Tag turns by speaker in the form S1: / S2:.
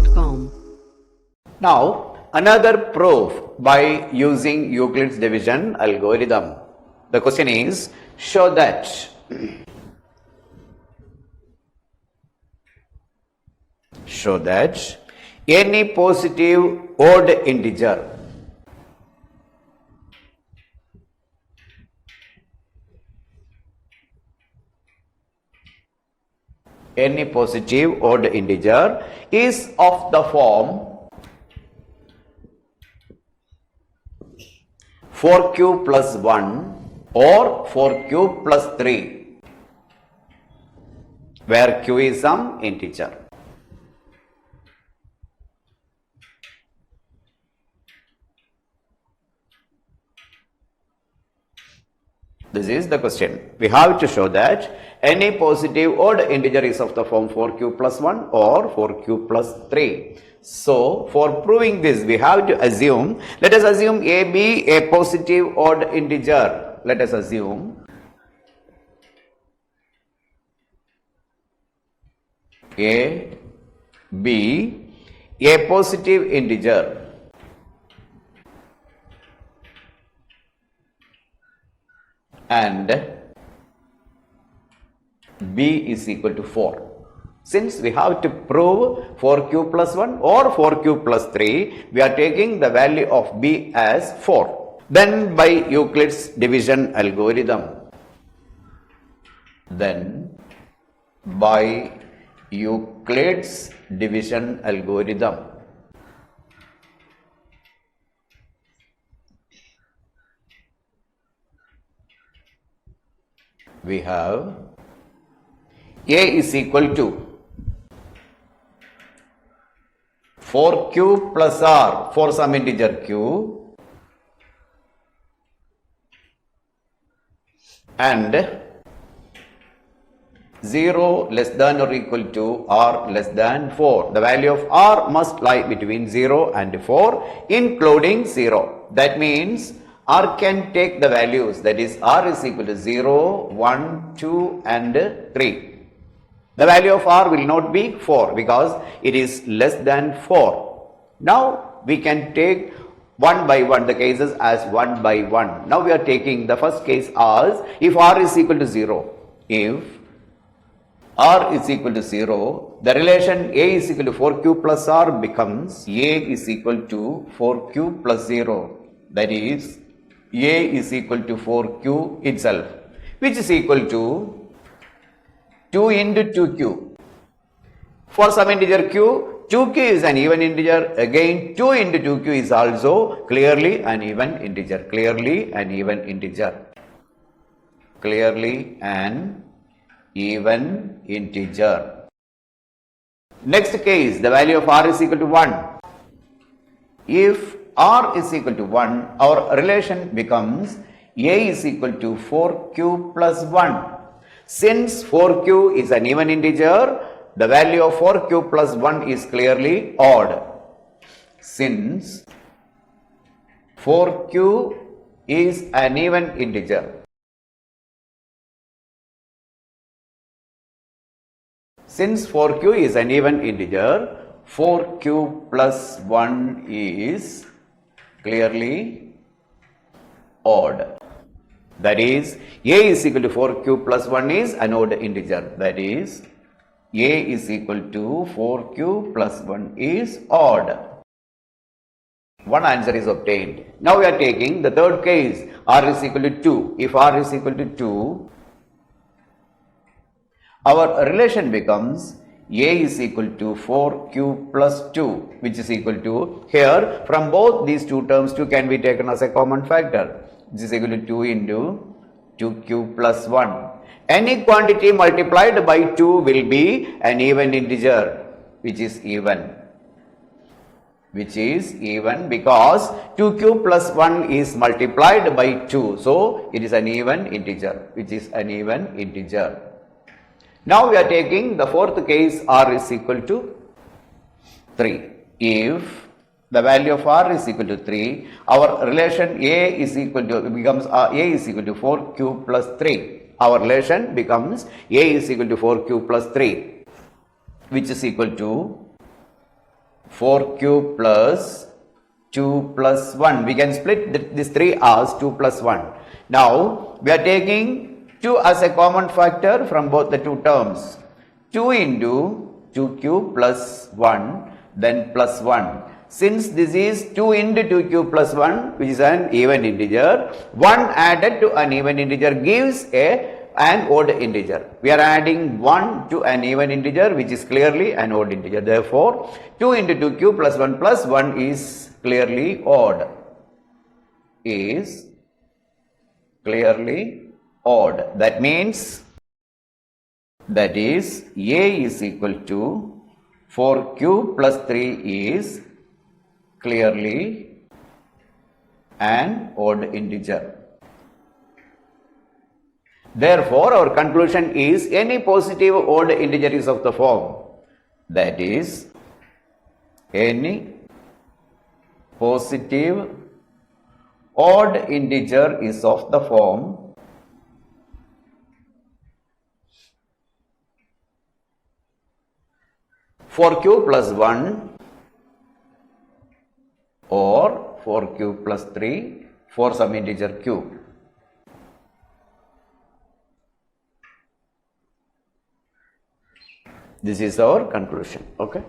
S1: Edu.com.
S2: Now, another proof by using Euclid's division algorithm. The question is, show that any positive odd integer is of the form 4q plus 1 or 4q plus 3, where q is some integer. This is the question. We have to show that any positive odd integer is of the form 4q plus 1 or 4q plus 3. So, for proving this, we have to assume, let us assume a be a positive odd integer. Let us assume a be a positive integer and b is equal to 4. Since we have to prove 4q plus 1 or 4q plus 3, we are taking the value of b as 4. Then by Euclid's division algorithm, we have a is equal to 4q plus r for some integer q and 0 less than or equal to r less than 4. The value of r must lie between 0 and 4, including 0. That means r can take the values, that is r is equal to 0, 1, 2 and 3. The value of r will not be 4 because it is less than 4. Now we can take one by one the cases as one by one. Now we are taking the first case as if r is equal to 0. If r is equal to 0, the relation a is equal to 4q plus r becomes a is equal to 4q plus 0. That is a is equal to 4q itself, which is equal to 2 into 2q. For some integer q, 2q is an even integer. Again, 2 into 2q is also clearly an even integer. Clearly an even integer. Next case, the value of r is equal to 1. If r is equal to 1, our relation becomes a is equal to 4q plus 1. Since 4q is an even integer, the value of 4q plus 1 is clearly odd. Since 4q is an even integer, since 4q is an even integer, 4q plus 1 is clearly odd. That is, a is equal to 4q plus 1 is an odd integer. That is, a is equal to 4q plus 1 is odd. One answer is obtained. Now we are taking the third case, r is equal to 2. If r is equal to 2, our relation becomes a is equal to 4q plus 2, which is equal to, here from both these two terms 2 can be taken as a common factor. This is equal to 2 into 2q plus 1. Any quantity multiplied by 2 will be an even integer, which is even because 2q plus 1 is multiplied by 2. So, it is an even integer, which is an even integer. Now, we are taking the fourth case, r is equal to 3. If the value of r is equal to 3, our relation a is equal to, becomes a is equal to 4q plus 3. Our relation becomes a is equal to 4q plus 3, which is equal to 4 cube plus 2 plus 1. We can split these 3 as 2 plus 1. Now, we are taking 2 as a common factor from both the two terms. 2 into 2 cube plus 1, then plus 1. Since this is 2 into 2 cube plus 1, which is an even integer, 1 added to an even integer gives an odd integer. We are adding 1 to an even integer, which is clearly an odd integer. Therefore, 2 into 2 cube plus 1 is clearly odd. Is clearly odd. That means, that is, A is equal to 4 cube plus 3 is clearly an odd integer. Therefore, our conclusion is any positive odd integer is of the form, that is, any positive odd integer is of the form 4 cube plus 1 or 4 cube plus 3 for some integer cube. This is our conclusion. Okay.